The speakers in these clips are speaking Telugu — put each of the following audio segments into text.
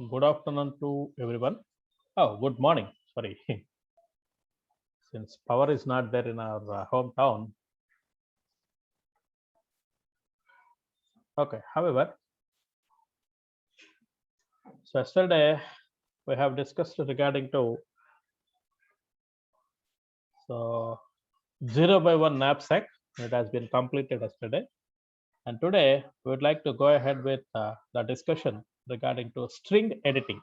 Good afternoon to everyone. Oh, good morning. Sorry. Since power is not there in our hometown. Okay. However, so yesterday we have discussed regarding to 0/1 knapsack. It has been completed yesterday. And today we would like to go ahead with the discussion regarding to string editing.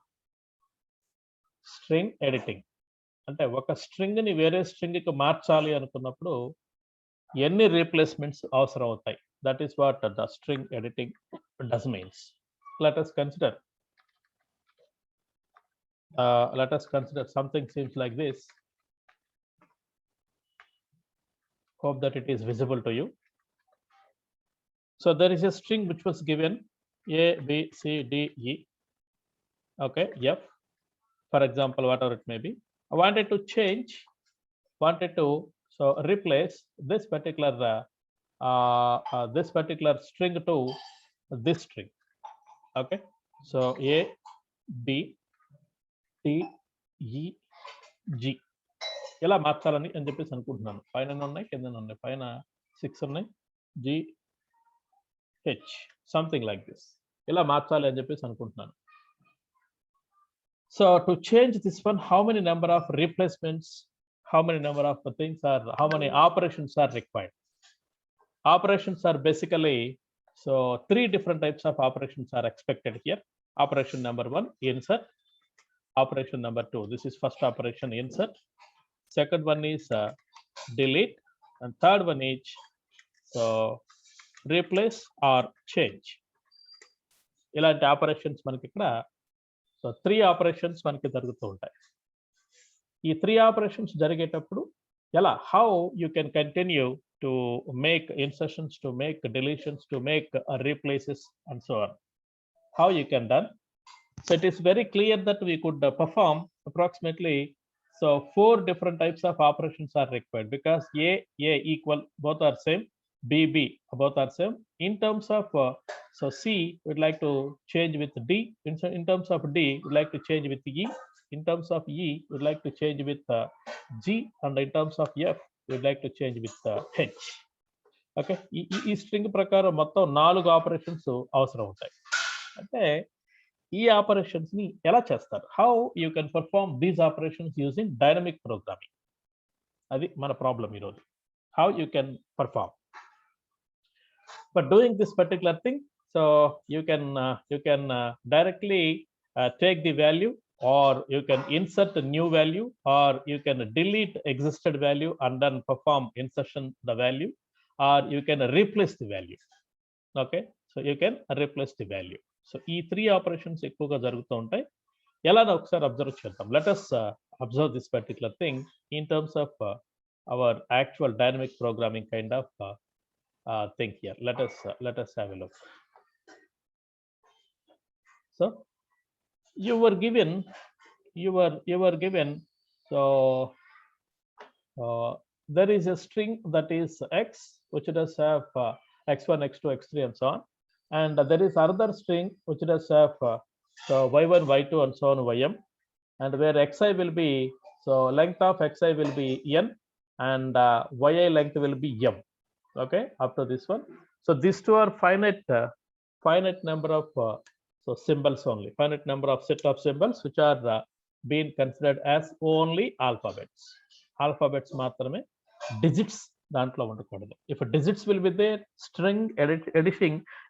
String editing. అంటే ఒక స్ట్రింగ్ ని వేరే స్ట్రింగ్ కి మార్చాలి అనుకున్నప్పుడు ఎన్ని రీప్లేస్మెంట్స్ అవసరం అవుతాయి. That is what the string editing does means. Let us consider something seems like this. Hope that it is visible to you. So there is a string which was given A, B, C, D, E. Okay, F. For example, whatever it may be. I wanted to replace this particular string to this string. Okay, so A, B, T, E, G. ఇలా మార్చాలని అని చెప్పేసి అనుకుంటున్నాను. పైన ఉన్నాయి, కింద ఉన్నాయి. పైన 6 ఉన్నాయి, G, H, something like this. ఇలా మార్చాలి అని చెప్పేసి అనుకుంటున్నాను. So to change this one, how many number of replacements, how many number of things are, how many operations are required? Operations are basically, so 3 different types of operations are expected here. Operation number 1, insert. Operation number 2, this is first operation, insert. Second one is delete, and third one is replace or change. ఇలాంటి ఆపరేషన్స్ మనకి ఇక్కడ 3 ఆపరేషన్స్ మనకి జరుగుతూ ఉంటాయి. ఈ 3 ఆపరేషన్స్ జరిగేటప్పుడు ఎలా, how you can continue to make insertions, to make deletions, to make replaces and so on, how you can done. So it is very clear that we could perform approximately 4 different types of operations are required, because A equal, both are same, B both are same. In terms of C, we'd like to change with D. In terms of D, we'd like to change with E. In terms of E, we'd like to change with G, and in terms of F, we'd like to change with H. Okay, ఈ స్ట్రింగ్ ప్రకారం మొత్తం 4 ఆపరేషన్స్ అవసరం ఉంటాయి. అంటే ఈ ఆపరేషన్స్ ని ఎలా చేస్తారు, how you can perform these operations using dynamic programming. అది మన ప్రాబ్లం ఈరోజు, how you can perform. But doing this particular thing, so you can directly take the value, or you can insert a new value, or you can delete existed value and then perform insertion the value, or you can replace the value. Okay, so you can replace the value. So ఈ 3 ఆపరేషన్స్ ఎక్కువగా జరుగుతూ ఉంటాయి. ఎలానో ఒకసారి అబ్జర్వ్ చేద్దాం. Let us observe this particular thing in terms of our actual dynamic programming kind of thing here. Let us have a look. So you were given so there is a string that is X, which does have X1, X2, X3 and so on, and there is another string which does have Y1, Y2 and so on, Ym, and where Xi will be, so length of Xi will be N, and Yi length will be M. Okay, up to this one. So these two are finite number of symbols only, finite number of set of symbols which are being considered as only alphabets. Alphabets మాత్రమే, digits దాంట్లో ఉండకూడదు. If digits will be there, string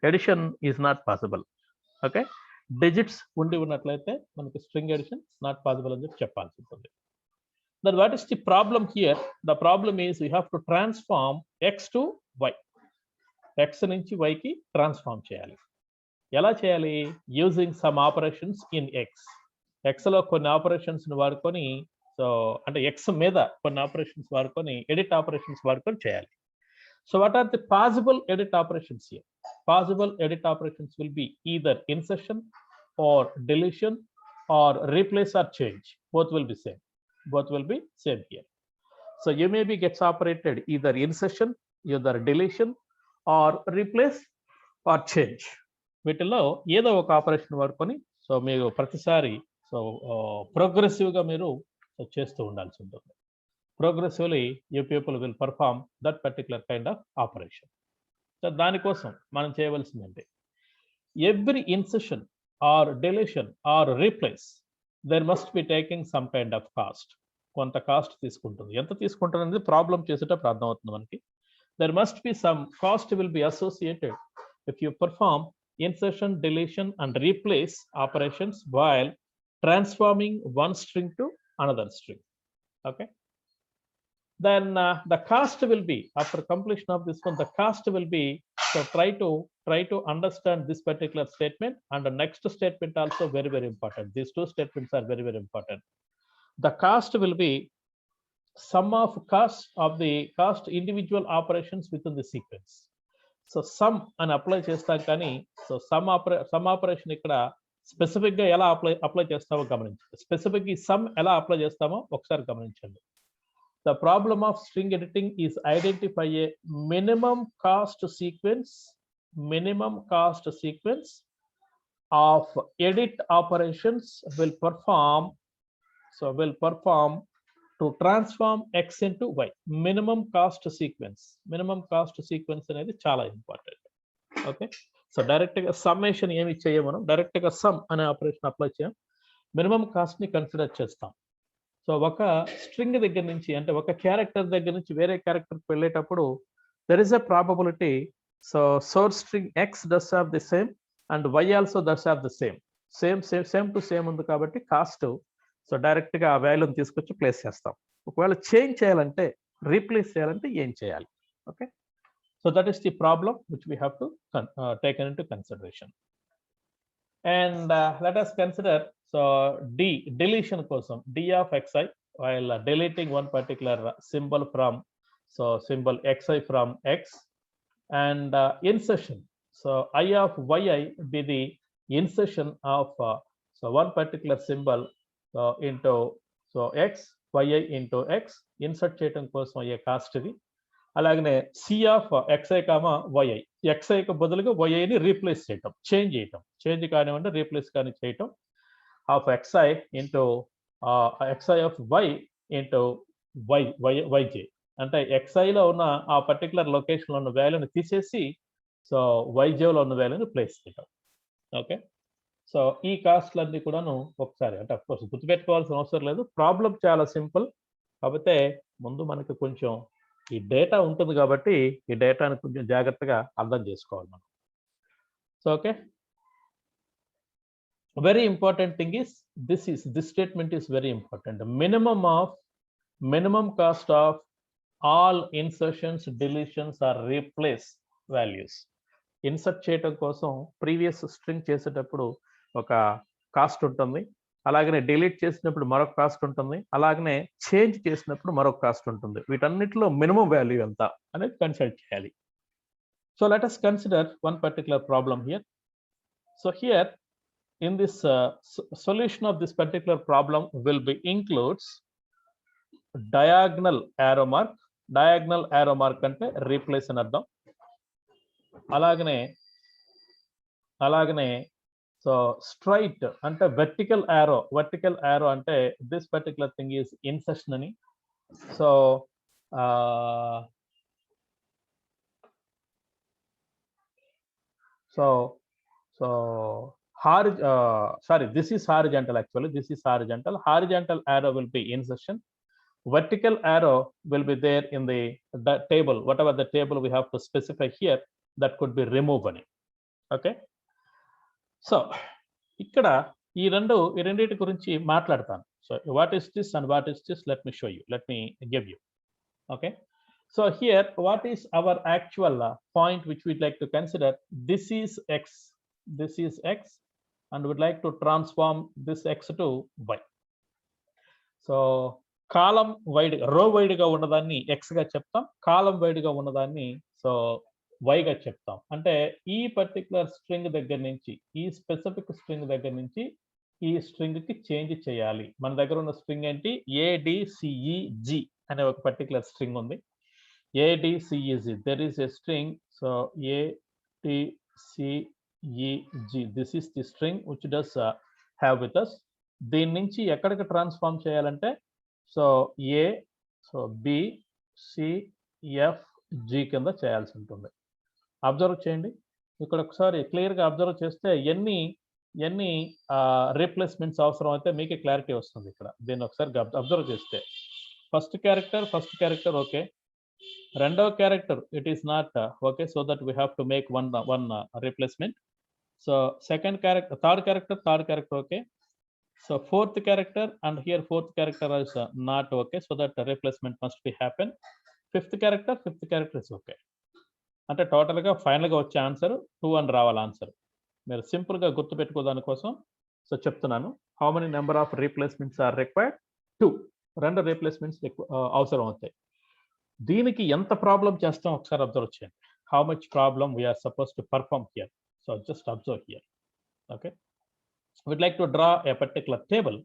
addition is not possible. Okay, digits ఉండి ఉన్నట్లయితే మనకి string addition not possible అని చెప్పాల్సి ఉంటుంది. Then what is the problem here? The problem is we have to transform X to Y. X నుంచి Y కి ట్రాన్స్ఫార్మ్ చేయాలి. ఎలా చేయాలి? Using some operations in X. X లో కొన్ని ఆపరేషన్స్ వాడుకొని, సో అంటే X మీద కొన్ని ఆపరేషన్స్ వాడుకొని, ఎడిట్ ఆపరేషన్స్ వాడుకొని చేయాలి. So what are the possible edit operations here? Possible edit operations will be either insertion or deletion or replace or change. Both will be same. Both will be same here. So you may be gets operated either insertion, either deletion or replace or change. వీటిలో ఏదో ఒక ఆపరేషన్ వాడుకొని సో మీరు ప్రతిసారి సో ప్రోగ్రెసివ్గా మీరు చేస్తూ ఉండాల్సి ఉంటుంది. Progressively you people will perform that particular kind of operation. So దానికోసం మనం చేయవలసిందంటే every insertion or deletion or replace there must be taking some kind of cost. కొంత కాస్ట్ తీసుకుంటుంది. ఎంత తీసుకుంటుంది అనేది ప్రాబ్లం చేసేటప్పుడు అర్థమవుతుంది మనకి. There must be some cost will be associated if you perform insertion, deletion, and replace operations while transforming one string to another string. Okay. Then the cost will be, after completion of this one, the cost will be, so try to understand this particular statement, and the next statement also very, very important. These two statements are very, very important. The cost will be sum of cost of the cost individual operations within the sequence. So some అని అప్లై చేస్తాం కానీ సో సమ్ ఆపరేషన్ ఇక్కడ స్పెసిఫిక్గా ఎలా అప్లై చేస్తామో గమనించండి. స్పెసిఫిక్ ఈ సమ్ ఎలా అప్లై చేస్తామో ఒకసారి గమనించండి. The problem of string editing is identify A minimum cost sequence of edit operations will perform to transform x into y. Minimum cost sequence అనేది చాలా ఇంపార్టెంట్. ఓకే. సో డైరెక్ట్గా సమ్మేషన్ ఏమి చేయం, మనం డైరెక్ట్గా సమ్ అనే ఆపరేషన్ అప్లై చేయం, మినిమం కాస్ట్ని కన్సిడర్ చేస్తాం. సో ఒక స్ట్రింగ్ దగ్గర నుంచి, అంటే ఒక క్యారెక్టర్ దగ్గర నుంచి వేరే క్యారెక్టర్కి వెళ్ళేటప్పుడు there is a probability. So source string X does have the same and Y also does have the same to same ఉంది కాబట్టి కాస్ట్ సో డైరెక్ట్గా ఆ వాల్యూని తీసుకొచ్చి ప్లేస్ చేస్తాం. ఒకవేళ చేంజ్ చేయాలంటే, రీప్లేస్ చేయాలంటే ఏం చేయాలి? Okay. So that is the problem which we have to taken into consideration. And let us consider so deletion కోసం d of xi while deleting one particular symbol from symbol xi from x, and insertion so I of yi be the insertion of one particular symbol into x yi into x insert చేయడం కోసం అయ్యే కాస్ట్ ఇది. అలాగనే C of xi yi, xi బదులుగా yiని రీప్లేస్ చేయటం, చేంజ్ కానివ్వండి రీప్లేస్ కానీ చేయటం of xi into xi of y into yj. అంటే xiలో ఉన్న ఆ పర్టికులర్ లొకేషన్లో ఉన్న వాల్యూని తీసేసి సో yjలో ఉన్న వాల్యూని ప్లేస్ చేయటం. ఓకే. సో ఈ కాస్ట్లన్నీ కూడాను ఒకసారి, అంటే అఫ్కోర్స్ గుర్తుపెట్టుకోవాల్సిన అవసరం లేదు, ప్రాబ్లం చాలా సింపుల్. కాకపోతే ముందు మనకి కొంచెం ఈ డేటా ఉంటుంది కాబట్టి ఈ డేటాని కొంచెం జాగ్రత్తగా అర్థం చేసుకోవాలి మనం. So okay, very important thing is this statement is very important. Minimum cost of all insertions, deletions are replace values. Insert చేయడం కోసం ప్రీవియస్ స్ట్రింగ్ చేసేటప్పుడు ఒక కాస్ట్ ఉంటుంది, అలాగనే డిలీట్ చేసినప్పుడు మరొక కాస్ట్ ఉంటుంది, అలాగనే చేంజ్ చేసినప్పుడు మరొక కాస్ట్ ఉంటుంది. వీటన్నిటిలో మినిమం వాల్యూ ఎంత అనేది కన్సిడర్ చేయాలి. So let us consider one particular problem here. So here in this solution of this particular problem will be includes diagonal arrow mark. Diagonal arrow mark అంటే రీప్లేస్ అని అర్థం. అలాగనే సో స్ట్రైట్ అంటే వెర్టికల్ యారో అంటే this particular thing is insertion అని. So this is horizontal actually. This is horizontal. Horizontal arrow will be insertion. Vertical arrow will be there in the table. Whatever the table we have to specify here, that could be remove అని. ఓకే. సో ఇక్కడ ఈ రెండింటి గురించి మాట్లాడతాను. So what is this and what is this, let me show you, let me give you. Okay. So here what is our actual point which weed like to consider. This is X and would like to transform this x to y. So column wide, రో వైడ్ గా ఉన్నదాన్ని x గా చెప్తాం, కాలం వైడ్ గా ఉన్నదాన్ని సో y గా చెప్తాం. అంటే ఈ పర్టికులర్ స్ట్రింగ్ దగ్గర నుంచి, ఈ స్పెసిఫిక్ స్ట్రింగ్ దగ్గర నుంచి ఈ స్ట్రింగ్ కి చేంజ్ చేయాలి. మన దగ్గర ఉన్న స్ట్రింగ్ ఏంటి, ADCEG అనే ఒక పర్టికులర్ స్ట్రింగ్ ఉంది. ADCEG, there is a string, so ADCEG, this is the string which does have with us. దీని నుంచి ఎక్కడికి ట్రాన్స్ఫార్మ్ చేయాలంటే so A, so B, C, F, G కింద చేయాల్సి ఉంటుంది. అబ్జర్వ్ చేయండి. ఇక్కడ ఒకసారి క్లియర్గా అబ్జర్వ్ చేస్తే ఎన్ని ఎన్ని రీప్లేస్మెంట్స్ అవసరం అయితే మీకు క్లారిటీ వస్తుంది. ఇక్కడ దీన్ని ఒకసారి అబ్జర్వ్ చేస్తే ఫస్ట్ క్యారెక్టర్ ఓకే, రెండవ character it is not okay, so that we have to make one replacement. So second character, third character okay. So fourth character and here fourth character is not okay, so that replacement must be happen. fifth character is okay. అంటే టోటల్గా ఫైనల్గా వచ్చే ఆన్సర్ 2 అని రావాలి ఆన్సర్. మీరు సింపుల్గా గుర్తుపెట్టుకో దానికోసం సో చెప్తున్నాను. How many number of replacements are required? 2. 2 replacements అవసరం అవుతాయి. దీనికి ఎంత ప్రాబ్లం చేస్తాం ఒకసారి అబ్జర్వ్ చేయండి. How much problem we are suppose to perform here. So just observe here. Okay, we'd like to draw a particular table.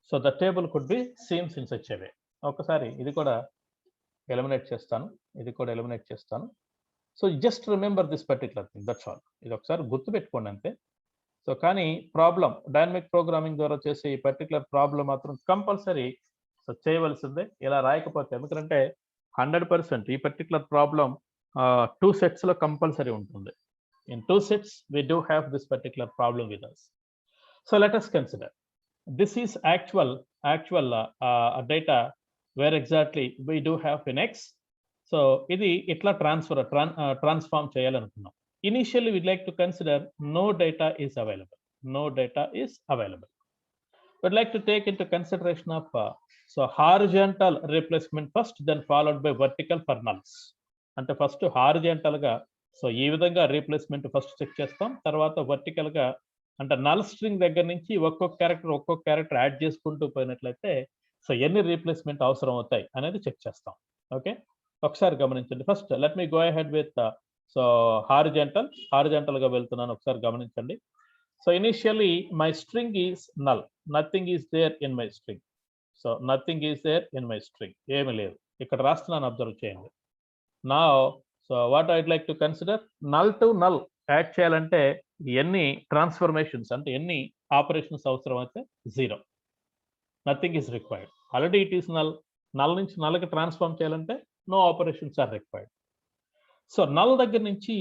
So the table could be seen in such a way. ఒకసారి ఇది కూడా ఎలిమినేట్ చేస్తాను. So just remember this particular thing, that's all. ఇది ఒకసారి గుర్తుపెట్టుకోండి అంతే. సో కానీ ప్రాబ్లం డైనమిక్ ప్రోగ్రామింగ్ ద్వారా చేసే ఈ పర్టికులర్ ప్రాబ్లం మాత్రం కంపల్సరీ సో చేయవలసిందే. ఇలా రాయకపోతే, ఎందుకంటే 100% ఈ పర్టికులర్ ప్రాబ్లం 2 సెట్స్లో కంపల్సరీ ఉంటుంది. In 2 sets we do have this particular problem with us. So let us consider this is actual data where exactly we do have in X. So ఇది ఇట్లా transform చేయాలనుకున్నాం. Initially we'd like to consider no data is available. We'd like to take into consideration of so horizontal replacement first, then followed by vertical for nulls. అంటే ఫస్ట్ హారిజాంటల్ గా సో ఈ విధంగా రీప్లేస్మెంట్ ఫస్ట్ చెక్ చేస్తాం. తర్వాత వర్టికల్ గా అంటే నల్ స్ట్రింగ్ దగ్గర నుంచి ఒక్కొక్క క్యారెక్టర్ యాడ్ చేసుకుంటూ పోయినట్లయితే సో ఎన్ని రీప్లేస్మెంట్ అవసరం అవుతాయి అనేది చెక్ చేస్తాం. ఓకే, ఒకసారి గమనించండి. First let me go ahead with so horizontal గా వెళ్తున్నాను. ఒకసారి గమనించండి. So initially my string is null, nothing is there in my string. So nothing is there in my string, ఏమి లేదు. ఇక్కడ రాస్తున్నాను, అబ్జర్వ్ చేయండి. నా so what I'd like to consider, null to null add చేయాలంటే ఎన్ని ట్రాన్స్ఫర్మేషన్స్ అంటే ఎన్ని ఆపరేషన్స్ అవసరం అయితే 0. Nothing is required. Already it is null నుంచి నల్కి ట్రాన్స్ఫార్మ్ చేయాలంటే no operations are required. So null దగ్గర నుంచి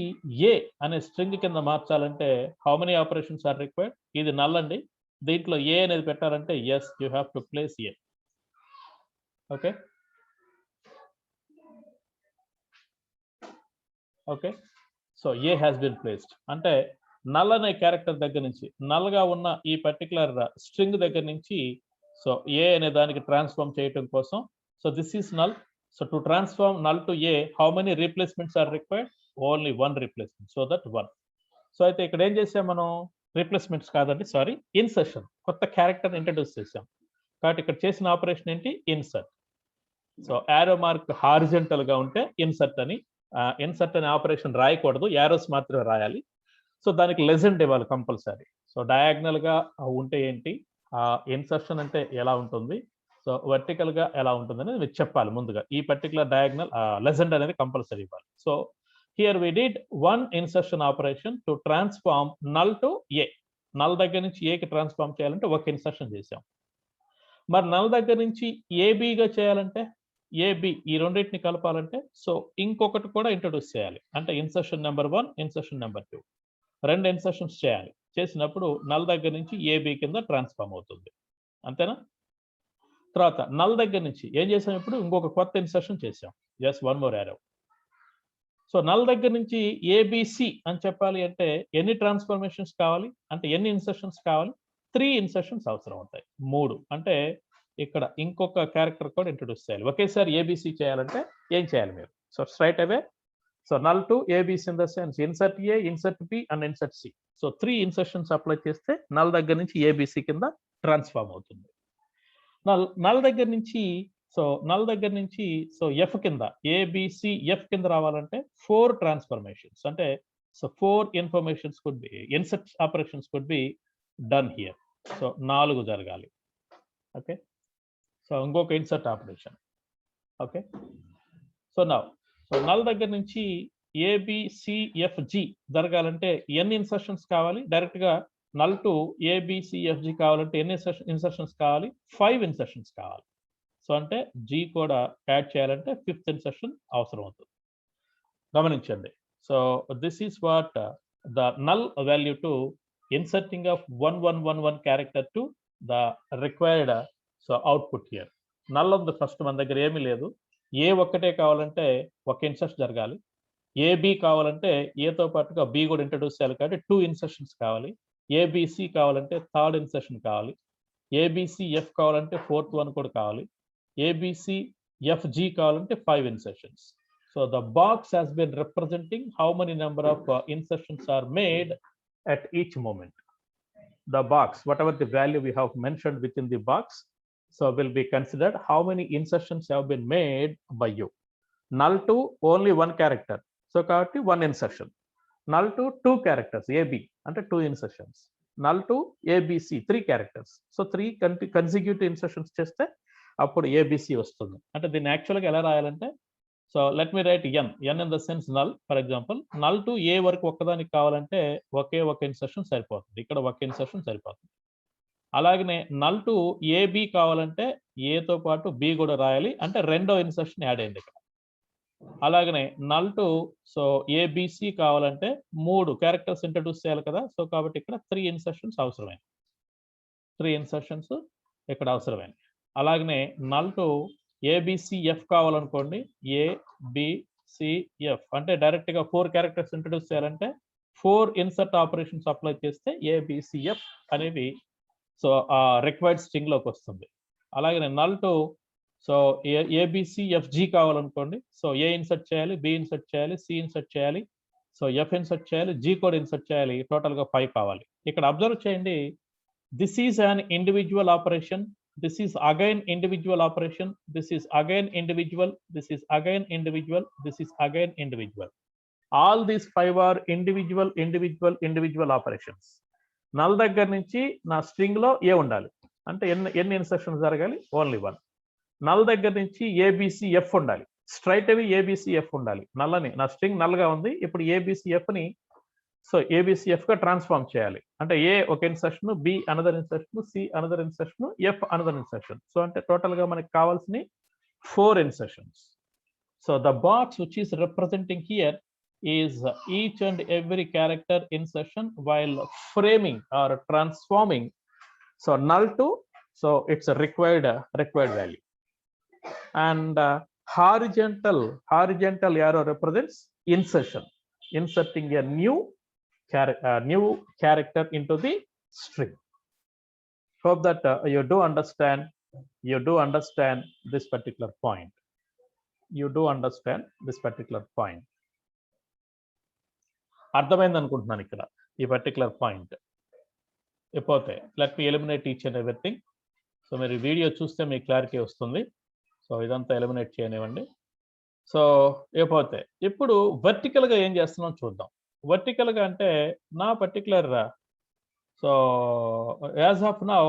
ఏ అనే స్ట్రింగ్ కింద మార్చాలంటే how many operations are required? ఇది నల్ అండి, దీంట్లో ఏ అనేది పెట్టాలంటే yes, you have to place A. Okay, okay, so A has been placed. అంటే నల్ అనే క్యారెక్టర్ దగ్గర నుంచి, నల్గా ఉన్న ఈ పర్టికులర్ స్ట్రింగ్ దగ్గర నుంచి సో ఏ అనే దానికి ట్రాన్స్ఫార్మ్ చేయటం కోసం, so this is null. So to transform null to A, how many replacements are required? Only 1 replacement, so that 1. So అయితే ఇక్కడ ఏం చేసాం మనం? రీప్లేస్మెంట్స్ కాదండి, సారీ, ఇన్సర్షన్. కొత్త క్యారెక్టర్ ఇంట్రడ్యూస్ చేసాం కాబట్టి ఇక్కడ చేసిన ఆపరేషన్ ఏంటి? Insert. So arrow mark horizontal గా ఉంటే ఇన్సర్ట్ అని, ఇన్సర్ట్ అనే ఆపరేషన్ రాయకూడదు, యారోస్ మాత్రమే రాయాలి. సో దానికి లెజెండ్ ఇవ్వాలి కంపల్సరీ. సో డయాగ్నల్ గా ఉంటే ఏంటి, ఇన్సర్షన్ అంటే ఎలా ఉంటుంది, సో వర్టికల్ గా ఎలా ఉంటుంది అనేది మీకు చెప్పాలి ముందుగా. ఈ పర్టికులర్ డయాగ్నల్ లెజెండ్ అనేది కంపల్సరీ ఇవ్వాలి. So here we did 1 insertion operation to transform null to A. Null దగ్గర నుంచి ఏకి ట్రాన్స్ఫార్మ్ చేయాలంటే ఒక ఇన్సర్షన్ చేసాం. మరి నల్ దగ్గర నుంచి ఏబిగా చేయాలంటే, ఏబి ఈ రెండింటిని కలపాలంటే సో ఇంకొకటి కూడా ఇంట్రొడ్యూస్ చేయాలి. అంటే insertion number 1, insertion number 2, 2 insertions చేయాలి. చేసినప్పుడు నల్ దగ్గర నుంచి ఏబి కింద ట్రాన్స్ఫార్మ్ అవుతుంది. అంతేనా? తర్వాత నల్ దగ్గర నుంచి ఏం చేసాం? ఇప్పుడు ఇంకొక కొత్త ఇన్సర్షన్ చేసాం, just 1 more arrow. So null దగ్గర నుంచి ఏబిసి అని చెప్పాలి అంటే ఎన్ని ట్రాన్స్ఫర్మేషన్స్ కావాలి? అంటే ఎన్ని ఇన్సర్షన్స్ కావాలి? 3 ఇన్సర్షన్స్ అవసరం అవుతాయి. 3 అంటే ఇక్కడ ఇంకొక క్యారెక్టర్ కూడా ఇంట్రొడ్యూస్ చేయాలి. ఒకేసారి ఏబిసి చేయాలంటే ఏం చేయాలి మీరు? So straight away so null to ABC in the sense insert A, insert B and insert C. So 3 insertions apply చేస్తే నల్ దగ్గర నుంచి ఏబిసి కింద ట్రాన్స్ఫార్మ్ అవుతుంది. నల్ దగ్గర నుంచి సో ఎఫ్ కింద, ఏబిసి ఎఫ్ కింద రావాలంటే 4 ట్రాన్స్ఫర్మేషన్స్. అంటే so 4 informations could be, insert operations could be done here. So 4 జరగాలి. ఓకే, సో ఇంకొక insert operation. Okay, so null దగ్గర నుంచి ఏబిసిఎఫ్జి జరగాలంటే ఎన్ని ఇన్సర్షన్స్ కావాలి? డైరెక్ట్ గా నల్ టు ఏబిసిఎఫ్జి కావాలంటే ఎన్ని ఇన్సర్షన్స్ కావాలి? 5 ఇన్సర్షన్స్ కావాలి. సో అంటే జీ కూడా యాడ్ చేయాలంటే 5th ఇన్సర్షన్ అవసరం అవుతుంది. గమనించండి. So this is what the null value to inserting of 1111 character to the required so output here. Null ఉంది ఫస్ట్, మన దగ్గర ఏమీ లేదు. ఏ ఒక్కటే కావాలంటే ఒక ఇన్సర్షన్ జరగాలి. ఏబి కావాలంటే ఏతో పాటుగా బి కూడా ఇంట్రడ్యూస్ చేయాలి కాబట్టి 2 ఇన్సర్షన్స్ కావాలి. ఏబిసి కావాలంటే 3rd ఇన్సర్షన్ కావాలి. ఏబిసిఎఫ్ కావాలంటే 4th వన్ కూడా కావాలి. ఏబిసిఎఫ్జి కావాలంటే 5 insertions. So the box has been representing how many number of insertions are made at each moment. The box, whatever the value we have mentioned within the box, so will be considered how many insertions have been made by you. Null to only one character, so kabatti one insertion. Null to 2 characters, AB ante 2 insertions. Null to ABC 3 characters, so 3 consecutive insertions cheste appudu ABC vastundi. Ante దీన్ని యాక్చువల్గా ఎలా రాయాలంటే, so let me write N in the sense null. For example null to A వరకు ఒక్కదానికి కావాలంటే ఒకే ఒక ఇన్సర్షన్ సరిపోతుంది, ఇక్కడ ఒక ఇన్సర్షన్ సరిపోతుంది. అలాగనే నల్ టు ఏబి కావాలంటే ఏతో పాటు బి కూడా రాయాలి, అంటే రెండో ఇన్సర్షన్ యాడ్ అయింది ఇక్కడ. అలాగనే నల్ టు సో ఏబిసి కావాలంటే 3 క్యారెక్టర్స్ ఇంట్రడ్యూస్ చేయాలి కదా, సో కాబట్టి ఇక్కడ 3 ఇన్సర్షన్స్ అవసరమైంది. 3 ఇన్సర్షన్స్ ఇక్కడ అవసరమైంది. అలాగనే నల్ టు ఏబిసిఎఫ్ కావాలనుకోండి, ఏబిసిఎఫ్ అంటే డైరెక్ట్ గా 4 క్యారెక్టర్స్ ఇంట్రడ్యూస్ చేయాలంటే 4 ఇన్సర్ట్ ఆపరేషన్స్ అప్లై చేస్తే ఏబిసిఎఫ్ అనేవి సో ఆ రిక్వైర్డ్ స్ట్రింగ్ లోకి వస్తుంది. అలాగే నల్ టు సో ఏబిసిఎఫ్జి కావాలనుకోండి, సో ఏ ఇన్సర్ట్ చేయాలి, బి ఇన్సర్ట్ చేయాలి, సి ఇన్సర్ట్ చేయాలి, సో ఎఫ్ ఇన్సర్ట్ చేయాలి, జి కూడా ఇన్సర్ట్ చేయాలి, టోటల్ గా 5 కావాలి. ఇక్కడ అబ్జర్వ్ చేయండి, this is an individual operation, this is again individual operation, this is again individual, this is again individual, this is again individual. All these 5 are individual operations. Null దగ్గర నుంచి నా స్ట్రింగ్ లో ఏ ఉండాలి అంటే ఎన్ని ఇన్సర్షన్స్ జరగాలి? ఓన్లీ 1. నల్ దగ్గర నుంచి ఏబిసిఎఫ్ ఉండాలి, స్ట్రైట్ అవే ఏబిసిఎఫ్ ఉండాలి. నల్లని నా స్ట్రింగ్ నల్ గా ఉంది, ఇప్పుడు ఏబిసిఎఫ్ ని సో ఏబిసిఎఫ్ గా ట్రాన్స్ఫార్మ్ చేయాలి. అంటే ఏ ఒక insertion, B another insertion, C another insertion, F another insertion. So అంటే టోటల్ గా మనకి కావాల్సిన 4 insertions. So the box which is representing here is each and every character insertion while framing or transforming so null to so it's required value. And horizontal arrow represents insertion, inserting a new character into the string. Hope that you do understand this particular point. అర్థమైంది అనుకుంటున్నాను ఇక్కడ ఈ పర్టికులర్ పాయింట్. ఇకపోతే let me eliminate each and everything. So మీరు వీడియో చూస్తే మీకు క్లారిటీ వస్తుంది. సో ఇదంతా ఎలిమినేట్ చేయనివ్వండి. సో ఇకపోతే ఇప్పుడు వర్టికల్ గా ఏం చేస్తున్నాం చూద్దాం. వర్టికల్ గా అంటే నా particular so as of now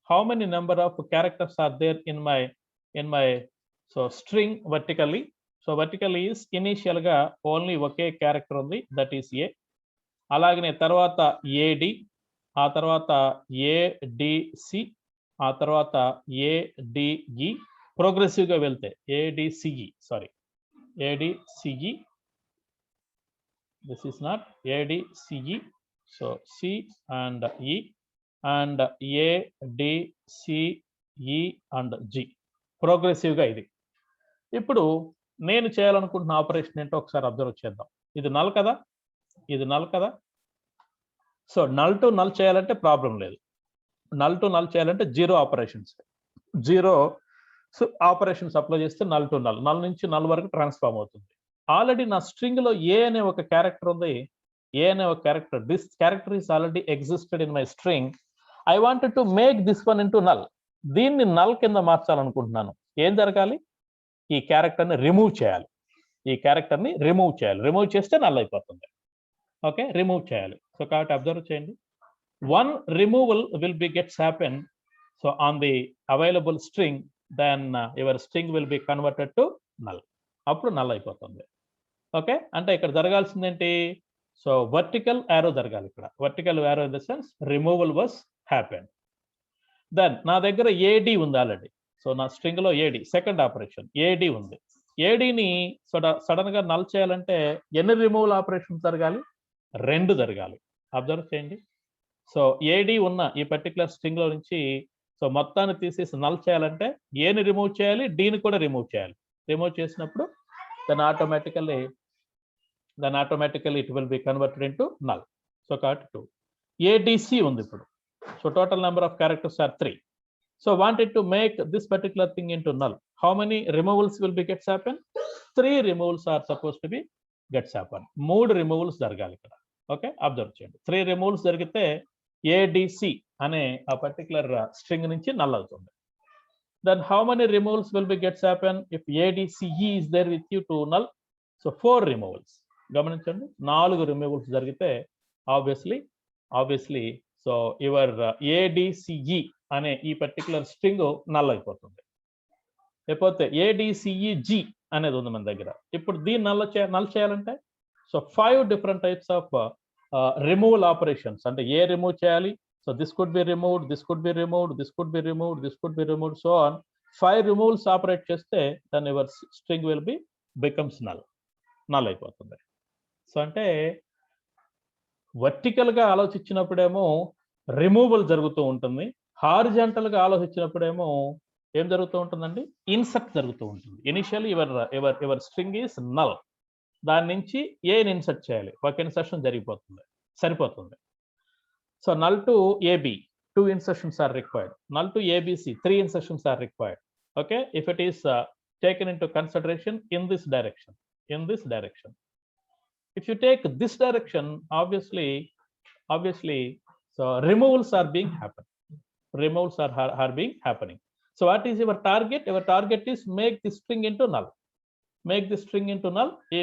how many number of characters are there in my so string vertically. So vertically is initial గా ఓన్లీ ఒకే క్యారెక్టర్ ఉంది, దట్ ఈస్ ఏ. అలాగనే తర్వాత ఏడి, ఆ తర్వాత ఏడిసి, ఆ తర్వాత ఏడిఈ, ప్రోగ్రెసివ్ గా వెళ్తే ఏడిసిఈ, this is not ADCE, so C and E and ADCE and G progressive గా ఇది. ఇప్పుడు నేను చేయాలనుకుంటున్న ఆపరేషన్ ఏంటో ఒకసారి అబ్జర్వ్ చేద్దాం. ఇది నల్ కదా, సో నల్ టు నల్ చేయాలంటే ప్రాబ్లం లేదు. నల్ టు నల్ చేయాలంటే 0 ఆపరేషన్స్, 0 సో ఆపరేషన్స్ అప్లై చేస్తే నల్ టు నల్, నల్ నుంచి నల్ వరకు ట్రాన్స్ఫార్మ్ అవుతుంది. ఆల్రెడీ నా స్ట్రింగ్ లో ఏ అనే ఒక క్యారెక్టర్ ఉంది, ఏ అనే ఒక character, this character is already existed in my string. I wanted to make this one into null. దీన్ని నల్ కింద మార్చాలనుకుంటున్నాను. ఏం జరగాలి? ఈ క్యారెక్టర్ ని రిమూవ్ చేయాలి. రిమూవ్ చేస్తే నల్ అయిపోతుంది. ఓకే, రిమూవ్ చేయాలి. సో కాబట్టి అబ్జర్వ్ చేయండి, 1 removal will be gets happen so on the available string, then your string will be converted to null. అప్పుడు నల్ అయిపోతుంది. ఓకే, అంటే ఇక్కడ జరగాల్సింది ఏంటి? సో వర్టికల్ యారో జరగాలి ఇక్కడ. Vertical arrow in the sense removal was happen. Then నా దగ్గర ఏడి ఉంది ఆల్రెడీ. సో నా స్ట్రింగ్ లో ఏడి సెకండ్ ఆపరేషన్ ఏడి ఉంది. ఏడిని సడన్ గా నల్ చేయాలంటే ఎన్ని రిమూవల్ ఆపరేషన్స్ జరగాలి? 2 జరగాలి. అబ్జర్వ్ చేయండి. సో ఏడి ఉన్న ఈ పర్టికులర్ స్ట్రింగ్ లో నుంచి సో మొత్తాన్ని తీసేసి నల్ చేయాలంటే ఏని రిమూవ్ చేయాలి, డీని కూడా రిమూవ్ చేయాలి. రిమూవ్ చేసినప్పుడు then automatically it will be converted into null. So కాబట్టి 2. ఏడిసి ఉంది ఇప్పుడు. So total number of characters are 3. So wanted to make this particular thing into null. How many removals will be gets happen? 3 removals are supposed to be gets happen. 3 removals జరగాలి ఇక్కడ. ఓకే, అబ్జర్వ్ చేయండి. 3 removals జరిగితే ADC అనే ఆ పర్టికులర్ స్ట్రింగ్ నుంచి నల్ అవుతుంది. Then how many removals will be gets happen if ADCE is there with you to null? So 4 removals. గమనించండి, 4 removals జరిగితే obviously సో యువర్ ADCE అనే ఈ పర్టికులర్ స్ట్రింగ్ నల్ అయిపోతుంది. లేకపోతే ADCEG అనేది ఉంది మన దగ్గర. ఇప్పుడు దీన్ని నల్ చేయాలంటే so 5 different types of removal operations. అంటే ఏ రిమూవ్ చేయాలి? So this could be removed, this could be removed, this could be removed, this could be removed, so on 5 removals operate చేస్తే then your string will be becomes null అయిపోతుంది. సో అంటే వర్టికల్ గా ఆలోచించినప్పుడేమో రిమూవల్ జరుగుతూ ఉంటుంది. హారిజాంటల్ గా ఆలోచించినప్పుడేమో ఏం జరుగుతూ ఉంటుందండి? ఇన్సర్ట్ జరుగుతూ ఉంటుంది. Initially your string is null. దాని నుంచి ఏని ఇన్సర్ట్ చేయాలి, ఒక ఇన్సర్షన్ సరిపోతుంది. So null to AB 2 insertions are required. Null to ABC 3 insertions are required. Okay, if it is taken into consideration in this direction. If you take this direction, obviously so removals are being happening. So what is your target? Your target is make this string into null.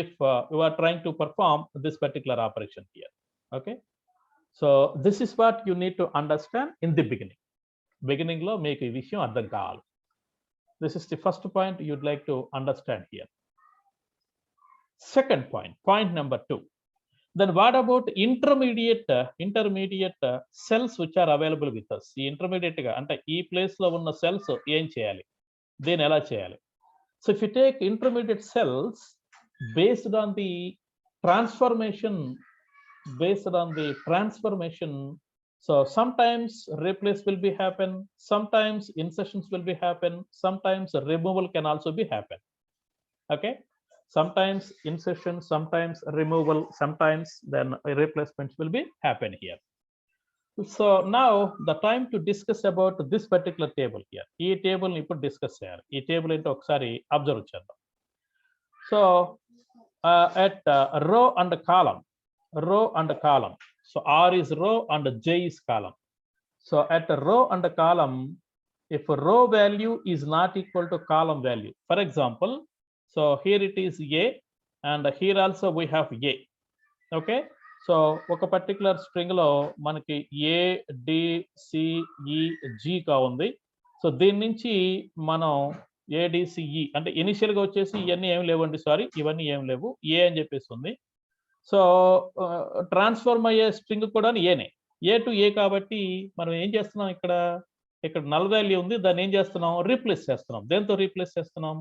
If you are trying to perform this particular operation here. Okay, so this is what you need to understand in the beginning lo make ee vishayam ardham kavali. This is the first point you'd like to understand here. Second point number 2. Then what about intermediate cells which are available with us? ఈ intermediate ga ante ee place lo unna cells em cheyali, then ela cheyali? So if you take intermediate cells based on the transformation, so sometimes replace will be happen, sometimes insertions will be happen, sometimes removal can also be happen. Okay, sometimes insertion, sometimes removal, sometimes then replacements will be happen here. So now the time to discuss about this particular table here. Ee table ni ippudu discuss cheyali. Ee table ento okkasari observe cheddam. So at row and column, so R is row and J is column. So at row and column, if row value is not equal to column value, for example, so here it is A and here also we have A. Okay, so oka particular string lo manaki A D C E G ka undi. So దీని నుంచి మనం ADCE అంటే ఇనిషియల్ గా వచ్చేసి ఇవన్నీ ఏం లేవండి, సారీ ఇవన్నీ ఏం లేవు, ఏ అని చెప్పేసి ఉంది. సో ట్రాన్స్ఫార్మ్ అయ్యే స్ట్రింగ్ కూడా ఏనే, ఏ టు ఏ కాబట్టి మనం ఏం చేస్తున్నాం, ఇక్కడ నల్ వాల్యూ ఉంది, దాన్ని ఏం చేస్తున్నాం, రీప్లేస్ చేస్తున్నాం. దేంతో రీప్లేస్ చేస్తున్నాం?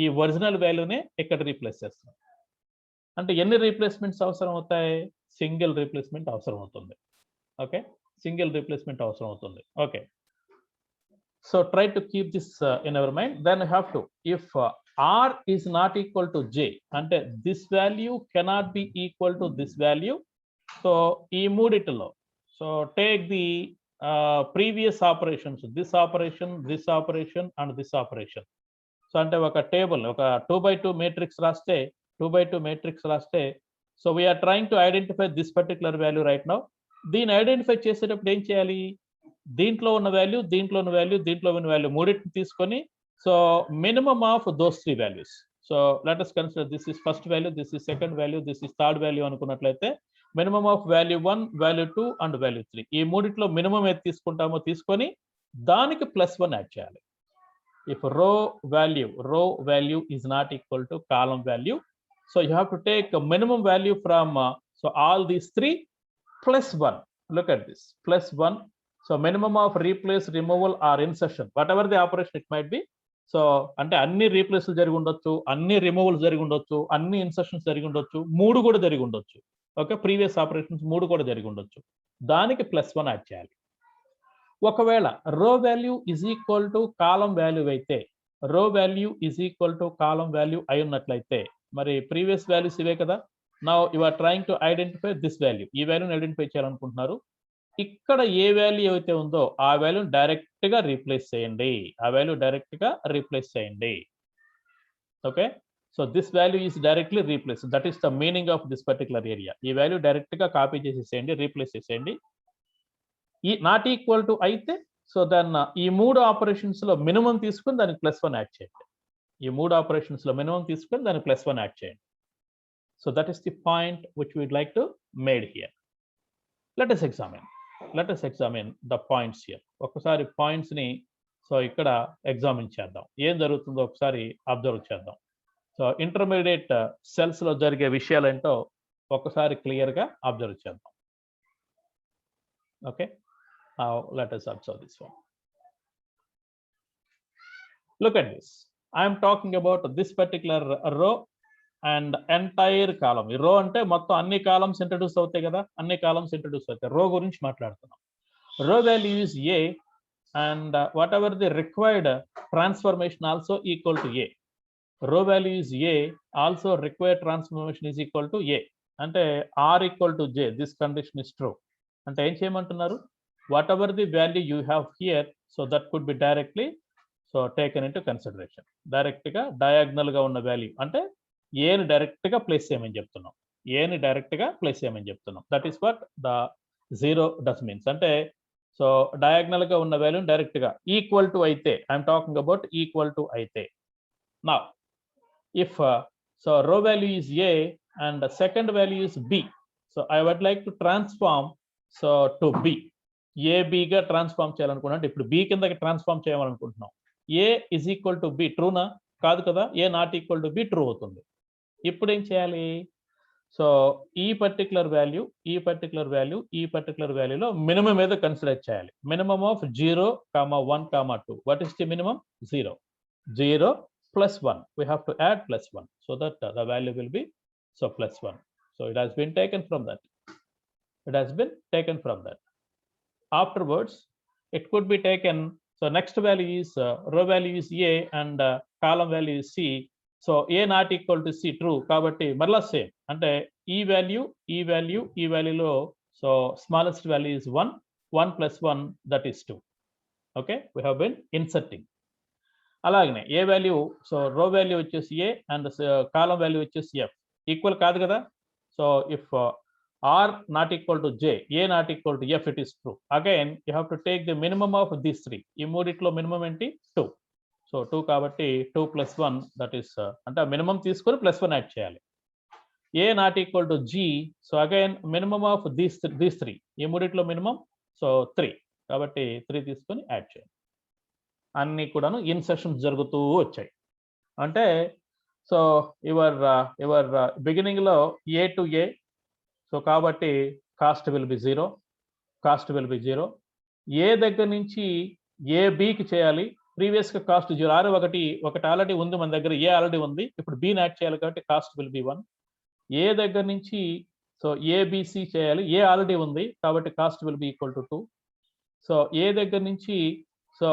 ఈ ఒరిజినల్ వాల్యూనే ఇక్కడ రీప్లేస్ చేస్తున్నాం. అంటే ఎన్ని రీప్లేస్మెంట్స్ అవసరం అవుతాయి? సింగిల్ రీప్లేస్మెంట్ అవసరం అవుతుంది. ఓకే, సింగిల్ రీప్లేస్మెంట్ అవసరం అవుతుంది. Okay, so try to keep this in our mind. Then you have to, if R is not equal to J, అంటే this value cannot be equal to this value. So ఈ మూడిటిలో, so take the previous operations, this operation and this operation. So అంటే ఒక టేబుల్, ఒక 2x2 matrix రాస్తే, so we're trying to identify this particular value right now. దీన్ని ఐడెంటిఫై చేసేటప్పుడు ఏం చేయాలి? దీంట్లో ఉన్న వాల్యూ, దీంట్లో ఉన్న వాల్యూ మూడింటిని తీసుకొని, so minimum of those 3 values. So let us consider this is first value, this is second value, this is third value అనుకున్నట్లయితే minimum of value 1, value 2 and value 3, ఈ మూడిట్లో మినిమం ఏది తీసుకుంటామో తీసుకొని దానికి +1 యాడ్ చేయాలి. If row value is not equal to column value, so you have to take a minimum value from So all these three plus 1. Look at this, plus 1. So minimum of replace, removal or insertion, whatever the operation it might be. So అంటే అన్ని రీప్లేస్లు జరిగి ఉండొచ్చు, అన్ని రిమూవల్ జరిగి ఉండొచ్చు, అన్ని ఇన్సర్షన్స్ జరిగి ఉండొచ్చు, 3 కూడా జరిగి ఉండొచ్చు. ఓకే, ప్రీవియస్ ఆపరేషన్స్ 3 కూడా జరిగి ఉండొచ్చు. దానికి +1 యాడ్ చేయాలి. ఒకవేళ row value is equal to column value అయితే, row value is equal to column value అయి ఉన్నట్లయితే, మరి ప్రీవియస్ వాల్యూస్ ఇవే కదా. Now you are trying to identify this value, ఈ వాల్యూని ఐడెంటిఫై చేయాలనుకుంటున్నారు. ఇక్కడ ఏ వాల్యూ అయితే ఉందో ఆ వాల్యూని డైరెక్ట్ గా రీప్లేస్ చేయండి, ఆ వాల్యూ డైరెక్ట్ గా రీప్లేస్ చేయండి. Okay, so this value is directly replace, that is the meaning of this particular area. ఈ వాల్యూ డైరెక్ట్ గా కాపీ చేసేసేయండి, రీప్లేస్ చేసేయండి. ఈ నాట్ ఈక్వల్ టు అయితే, సో దాన్ని ఈ 3 ఆపరేషన్స్ లో మినిమం తీసుకుని దానికి +1 యాడ్ చేయండి. ఈ 3 ఆపరేషన్స్ లో మినిమం తీసుకుని దానికి +1 యాడ్ చేయండి. So that is the point which weed like to made here. Let us examine the points here. ఒకసారి పాయింట్స్ ని సో ఇక్కడ ఎగ్జామిన్ చేద్దాం, ఏం జరుగుతుందో ఒకసారి అబ్జర్వ్ చేద్దాం. సో ఇంటర్మీడియట్ సెల్స్ లో జరిగే విషయాలు ఏంటో ఒకసారి క్లియర్ గా అబ్జర్వ్ చేద్దాం. Okay, let us observe this one. Look at this. I am talking about this particular row and entire column. ఈ రో అంటే మొత్తం అన్ని కాలమ్స్ ఇంట్రడ్యూస్ అవుతాయి కదా, అన్ని కాలమ్స్ ఇంట్రడ్యూస్ అవుతాయి. రో గురించి మాట్లాడుతున్నాం. Row value is A and whatever the required transformation also equal to A. Row value is A, also required transformation is equal to A. అంటే are equal to J, this condition is true. అంటే ఏం చేయమంటున్నారు, whatever the value you have here, so that could be directly so taken into consideration. Direct గా డయాగ్నల్ గా ఉన్న వాల్యూ అంటే ఏని డైరెక్ట్ గా ప్లేస్ చేయమని చెప్తున్నాం, ఏని డైరెక్ట్ గా ప్లేస్ చేయమని చెప్తున్నాం. That is what the zero does means. అంటే సో డయాగ్నల్ గా ఉన్న వాల్యూని డైరెక్ట్ గా ఈక్వల్ టు అయితే, I'm talking about equal to అయితే. Now if so row value is A and second value is B, so I would like to transform so to B. A బిగా ట్రాన్స్ఫార్మ్ చేయాలనుకున్నా, అంటే ఇప్పుడు బి కిందకి ట్రాన్స్ఫార్మ్ చేయాలనుకుంటున్నాం. A is equal to B, ట్రూనా? కాదు కదా, A not equal to be true అవుతుంది. ఇప్పుడు ఏం చేయాలి, సో ఈ పర్టికులర్ వాల్యూలో మినిమం ఏదో కన్సిడర్ చేయాలి. Minimum of 0, 1, 2. What is the minimum? 0. 0 plus 1, we have to add +1 so that the value will be so +1. So it has been taken from that. Afterwards it could be taken, so next value is row value is a and column value is c. So A not equal to C, true కాబట్టి మరలా సేమ్. అంటే ఈ వాల్యూలో so smallest value is 1, 1 + 1 that is 2. Okay, we have been inserting. అలాగనే A value, so row value వచ్చేసి ఏ అండ్ కాలం వాల్యూ వచ్చేసి ఎఫ్. ఈక్వల్ కాదు కదా, so if R not equal to J, A not equal to F, it is true. Again you have to take the minimum of these 3. ఈ మూడిట్లో మినిమం ఏంటి? 2. సో 2 కాబట్టి 2 + 1 దట్ ఈస్, అంటే మినిమం తీసుకొని +1 యాడ్ చేయాలి. A not equal to G, so again minimum of these 3. ఈ మూడిట్లో మినిమం సో 3 కాబట్టి 3 తీసుకొని యాడ్ చేయాలి. అన్ని కూడాను ఇన్సర్షన్స్ జరుగుతూ వచ్చాయి. అంటే సో యువర్ బిగినింగ్ లో ఏ టు ఏ, సో కాబట్టి కాస్ట్ విల్ బి 0. ఏ దగ్గర నుంచి ఏ బికి చేయాలి, ప్రీవియస్ గా కాస్ట్ 0. ఒకటి ఆల్రెడీ ఉంది మన దగ్గర, ఏ ఆల్రెడీ ఉంది, ఇప్పుడు బి యాడ్ చేయాలి కాబట్టి కాస్ట్ విల్ బి 1. ఏ దగ్గర నుంచి సో ఏబిసి చేయాలి, ఏ ఆల్రెడీ ఉంది కాబట్టి cost will be equal to 2. So A దగ్గర నుంచి so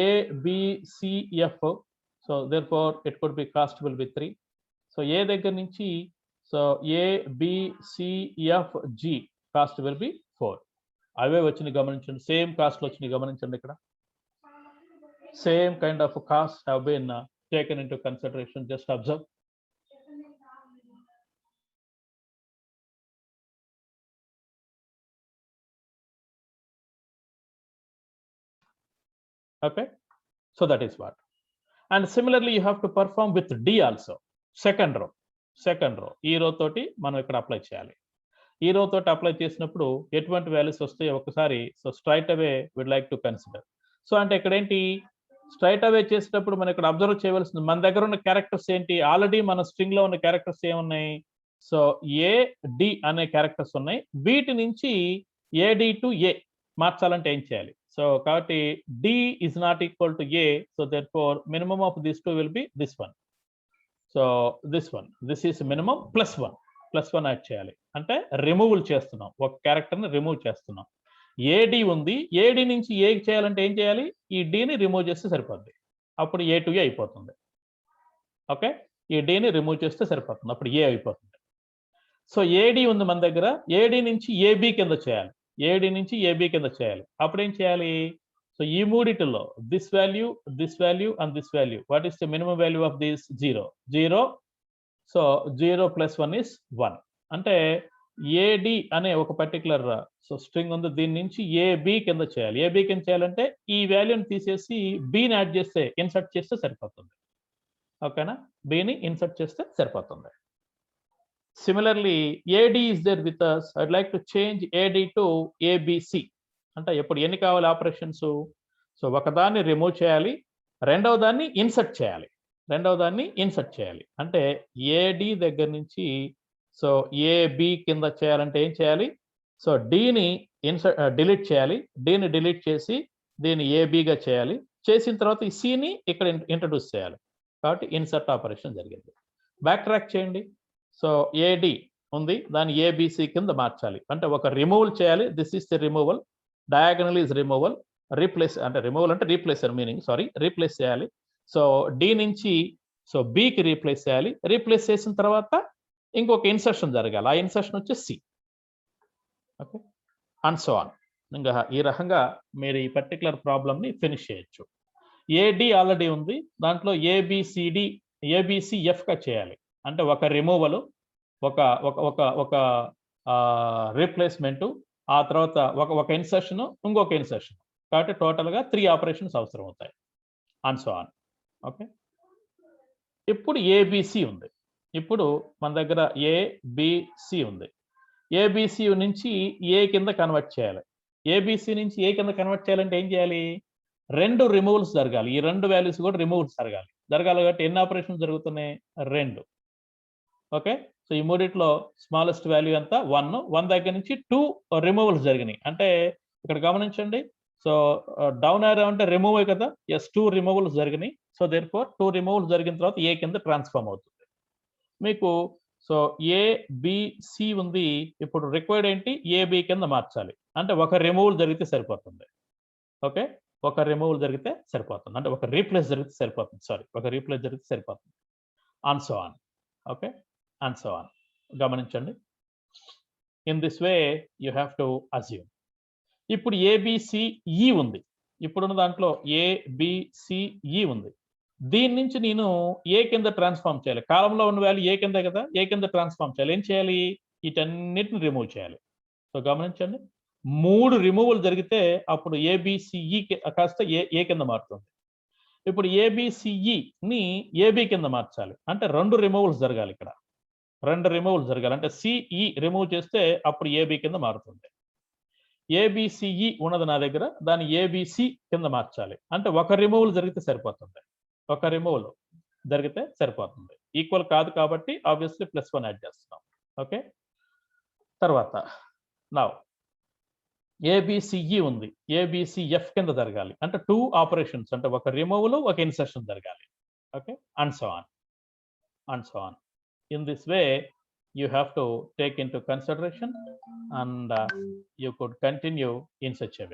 ABCF, so therefore it could be cost will be 3. So A దగ్గర నుంచి so ABCF G cost will be 4. అవే వచ్చినాయి గమనించండి, సేమ్ కాస్ట్లు వచ్చినాయి గమనించండి. ఇక్కడ same kind of costs have been taken into consideration. Just observe. Okay, so that is what. And similarly you have to perform with D also. Second row ఈ రో తోటి మనం ఇక్కడ అప్లై చేయాలి. ఈ రో తోటి అప్లై చేసినప్పుడు ఎటువంటి వాల్యూస్ వస్తాయో ఒకసారి so straight away would like to consider. So అంటే ఇక్కడ ఏంటి, స్ట్రైట్ అవే చేసేటప్పుడు మనం ఇక్కడ అబ్జర్వ్ చేయవలసింది, మన దగ్గర ఉన్న క్యారెక్టర్స్ ఏంటి, ఆల్రెడీ మన స్ట్రింగ్ లో ఉన్న క్యారెక్టర్స్ ఏమున్నాయి, సో ఏ డి అనే క్యారెక్టర్స్ ఉన్నాయి, వీటి నుంచి ఏడి టు ఏ మార్చాలంటే ఏం చేయాలి? సో కాబట్టి D is not equal to A, so therefore minimum of this two will be this one. So this is minimum plus one add చేయాలి. అంటే రిమూవల్ చేస్తున్నాం, ఒక క్యారెక్టర్ని రిమూవ్ చేస్తున్నాం. ఏడి ఉంది, ఏడి నుంచి ఏ చేయాలంటే ఏం చేయాలి? ఈ డిని రిమూవ్ చేస్తే సరిపోద్ది, అప్పుడు ఏ టు ఏ అయిపోతుంది. ఓకే, ఈ డిని రిమూవ్ చేస్తే సరిపోతుంది, అప్పుడు ఏ అయిపోతుంది. సో ఏడి ఉంది మన దగ్గర, ఏడి నుంచి ఏబి కింద చేయాలి, ఏడి నుంచి ఏబి కింద చేయాలి. అప్పుడు ఏం చేయాలి? సో ఈ మూడిటిలో this value and this value, what is the minimum value of this? 0. So 0 + 1 is 1. అంటే ఏడి అనే ఒక పర్టికులర్ స్ట్రింగ్ ఉంది, దీని నుంచి ఏబి కింద చేయాలి. ఏబి కింద చేయాలంటే ఈ వాల్యూని తీసేసి బిని యాడ్ చేస్తే, ఇన్సర్ట్ చేస్తే సరిపోతుంది. ఓకేనా, బిని ఇన్సర్ట్ చేస్తే సరిపోతుంది. Similarly AD is there with us, I'd like to change AD to ABC. అంటే ఎప్పుడు ఎన్ని కావాలి ఆపరేషన్స్? సో ఒకదాన్ని రిమూవ్ చేయాలి, రెండవ దాన్ని ఇన్సర్ట్ చేయాలి. అంటే ఏడి దగ్గర నుంచి సో ఏబి కింద చేయాలంటే ఏం చేయాలి? సో డిని డిలీట్ చేయాలి, డిని డిలీట్ చేసి దీన్ని ఏబిగా చేయాలి, చేసిన తర్వాత ఈ సిని ఇక్కడ ఇంట్రడ్యూస్ చేయాలి. కాబట్టి ఇన్సర్ట్ ఆపరేషన్ జరిగింది. బ్యాక్ ట్రాక్ చేయండి. సో ఏడి ఉంది, దాన్ని ఏబిసి కింద మార్చాలి, అంటే ఒక రిమూవల్ చేయాలి. This is the removal, diagonal is removal, replace అంటే రిమూవల్ అంటే రీప్లేస్ మీనింగ్, రీప్లేస్ చేయాలి. సో డి నుంచి సో బికి రీప్లేస్ చేయాలి, రీప్లేస్ చేసిన తర్వాత ఇంకొక ఇన్సర్షన్ జరగాలి, ఆ ఇన్సర్షన్ వచ్చి C. Okay, and so on. ఇంకా ఈ రకంగా మీరు ఈ పర్టికులర్ ప్రాబ్లమ్ని ఫినిష్ చేయొచ్చు. ఏడి ఆల్రెడీ ఉంది, దాంట్లో ఏబిసిడి ఏబిసిఎఫ్గా చేయాలి, అంటే ఒక రిమూవల్, ఒక రీప్లేస్మెంటు, ఆ తర్వాత ఒక ఇన్సర్షన్, ఇంకొక ఇన్సర్షన్. కాబట్టి టోటల్గా 3 ఆపరేషన్స్ అవసరం అవుతాయి, అండ్ సో ఆన్. ఓకే, ఇప్పుడు ఏబిసి ఉంది. ఇప్పుడు మన దగ్గర ఏబిసి ఉంది, ఏబిసి నుంచి ఏ కింద కన్వర్ట్ చేయాలి. ఏబిసి నుంచి ఏ కింద కన్వర్ట్ చేయాలంటే ఏం చేయాలి? 2 రిమూవల్స్ జరగాలి, ఈ 2 వాల్యూస్ కూడా రిమూవల్స్ జరగాలి కాబట్టి ఎన్ని ఆపరేషన్స్ జరుగుతున్నాయి? 2. ఓకే, సో ఈ మూడిట్లో స్మాలెస్ట్ వాల్యూ ఎంత? 1 దగ్గర నుంచి 2 రిమూవల్స్ జరిగినాయి. అంటే ఇక్కడ గమనించండి, సో డౌన్ యారో అంటే రిమూవ్ కదా, ఎస్ 2 రిమూవల్స్ జరిగినాయి. సో దేర్ఫోర్ 2 రిమూవల్స్ జరిగిన తర్వాత ఏ కింద ట్రాన్స్ఫార్మ్ అవుతుంది మీకు. సో ఏబిసి ఉంది, ఇప్పుడు రిక్వైర్డ్ ఏంటి? ఏబి కింద మార్చాలి, అంటే ఒక రిమూవల్ జరిగితే సరిపోతుంది. ఓకే, ఒక రిమూవల్ జరిగితే సరిపోతుంది, అంటే ఒక రీప్లేస్ జరిగితే సరిపోతుంది. And so on. Okay, and so on. గమనించండి, in this way you have to assume. ఇప్పుడు ఏబిసిఈ ఉంది, ఇప్పుడున్న దాంట్లో ఏబిసిఈ ఉంది, దీని నుంచి నేను ఏ కింద ట్రాన్స్ఫార్మ్ చేయాలి. కాలంలో ఉన్న వాల్యూ ఏ కింద కదా, ఏ కింద ట్రాన్స్ఫార్మ్ చేయాలి. ఏం చేయాలి? వీటన్నిటిని రిమూవ్ చేయాలి. సో గమనించండి, 3 రిమూవల్ జరిగితే అప్పుడు ఏబిసిఈ కాస్త ఏ కింద మారుతుంది. ఇప్పుడు ఏబిసిఈని ఏబి కింద మార్చాలి, అంటే 2 రిమూవల్స్ జరగాలి. ఇక్కడ 2 రిమూవల్స్ జరగాలి, అంటే సిఈ రిమూవ్ చేస్తే అప్పుడు ఏబి కింద మారుతుంది. ఏబిసిఈ ఉన్నది నా దగ్గర, దాన్ని ఏబిసి కింద మార్చాలి, అంటే ఒక రిమూవల్ జరిగితే సరిపోతుంది. ఈక్వల్ కాదు కాబట్టి ఆబ్వియస్లీ +1 యాడ్ చేస్తున్నాం. ఓకే, తర్వాత నౌ ఏబిసిఈ ఉంది, ఏబిసిఎఫ్ కింద జరగాలి, అంటే 2 ఆపరేషన్స్, అంటే ఒక రిమూవల్, ఒక ఇన్సర్షన్ జరగాలి. Okay, and so on. In this way you have to take into consideration, and you could continue in such a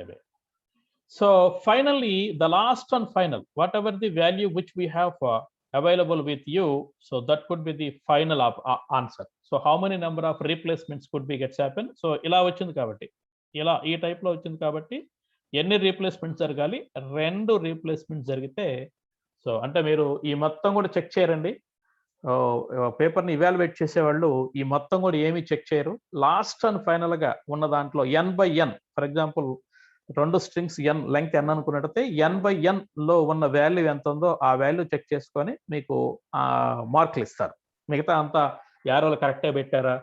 way. So finally, the last and final, whatever the value which we have available with you, so that could be the final answer. So how many number of replacements could be gets happen? So ila vachindi kabatti, ila ee type lo vachindi kabatti enni replacements జరగాలి? 2 replacements జరిగితే, సో అంటే మీరు ఈ మొత్తం కూడా చెక్ చేయరండి. పేపర్ని ఇవాల్యుయేట్ చేసేవాళ్ళు ఈ మొత్తం కూడా ఏమీ చెక్ చేయరు. లాస్ట్ అండ్ ఫైనల్గా ఉన్న దాంట్లో n/n, for example 2 strings n length n అనుకున్నట్టయితే n/n లో ఉన్న వాల్యూ ఎంత ఉందో ఆ వాల్యూ చెక్ చేసుకొని మీకు మార్కులు ఇస్తారు. మిగతా అంతా యారోలు కరెక్ట్గా పెట్టారా,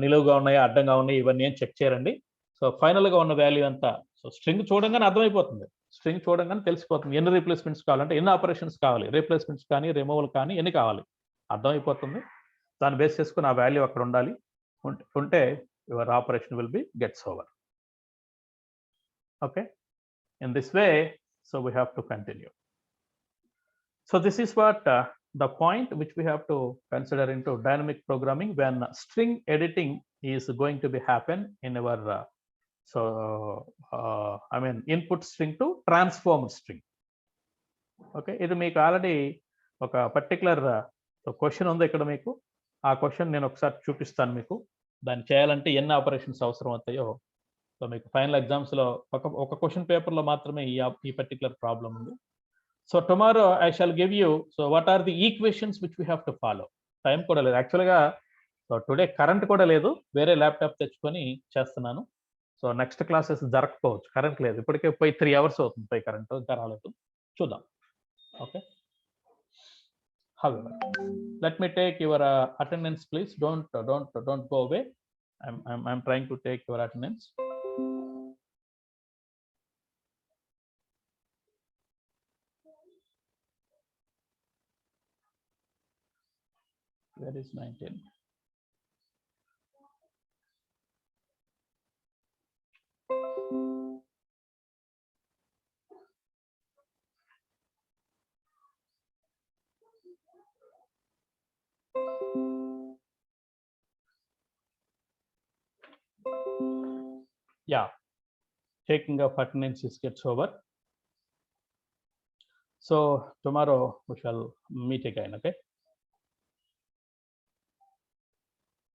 నిలువుగా ఉన్నాయా, అడ్డంగా ఉన్నాయా, ఇవన్నీ ఏం చెక్ చేయరండి. సో ఫైనల్గా ఉన్న వాల్యూ ఎంత, సో స్ట్రింగ్ చూడంగానే అర్థమైపోతుంది, స్ట్రింగ్ చూడంగానే తెలిసిపోతుంది ఎన్ని రీప్లేస్మెంట్స్ కావాలంటే, ఎన్ని ఆపరేషన్స్ కావాలి, రీప్లేస్మెంట్స్ కానీ రిమూవల్ కానీ ఎన్ని కావాలి. అర్థమైపోతుంది. దాన్ని బేస్ చేసుకొని ఆ వాల్యూ అక్కడ ఉండాలి. ఉంటే your operation will be gets over. Okay, in this way, so we have to continue. So this is what the point which we have to consider into dynamic programming when string editing is going to be happen in our I mean input string to transform string. Okay, ఇది మీకు ఆల్రెడీ ఒక పర్టికులర్ క్వశ్చన్ ఉంది ఇక్కడ మీకు. ఆ క్వశ్చన్ నేను ఒకసారి చూపిస్తాను మీకు. దాన్ని చేయాలంటే ఎన్ని ఆపరేషన్స్ అవసరం అవుతాయో. సో మీకు ఫైనల్ ఎగ్జామ్స్లో ఒక క్వశ్చన్ పేపర్లో మాత్రమే ఈ పర్టికులర్ ప్రాబ్లం ఉంది. So tomorrow I shall give you so what are the equations which we have to follow. Time కూడా లేదు యాక్చువల్గా. సో టుడే కరెంట్ కూడా లేదు, వేరే ల్యాప్టాప్ తెచ్చుకొని చేస్తున్నాను. సో నెక్స్ట్ క్లాసెస్ జరగకపోవచ్చు, కరెంట్ లేదు. ఇప్పటికే పోయి 3 hours అవుతుంది, పోయి కరెంట్ ఇంకా రాలేదు. చూద్దాం. Okay, however, let me take your attendance please. Don't go away. I'm trying to take your attendance. Where is 19? Yeah, taking of attendance gets over. So tomorrow we shall meet again. Okay.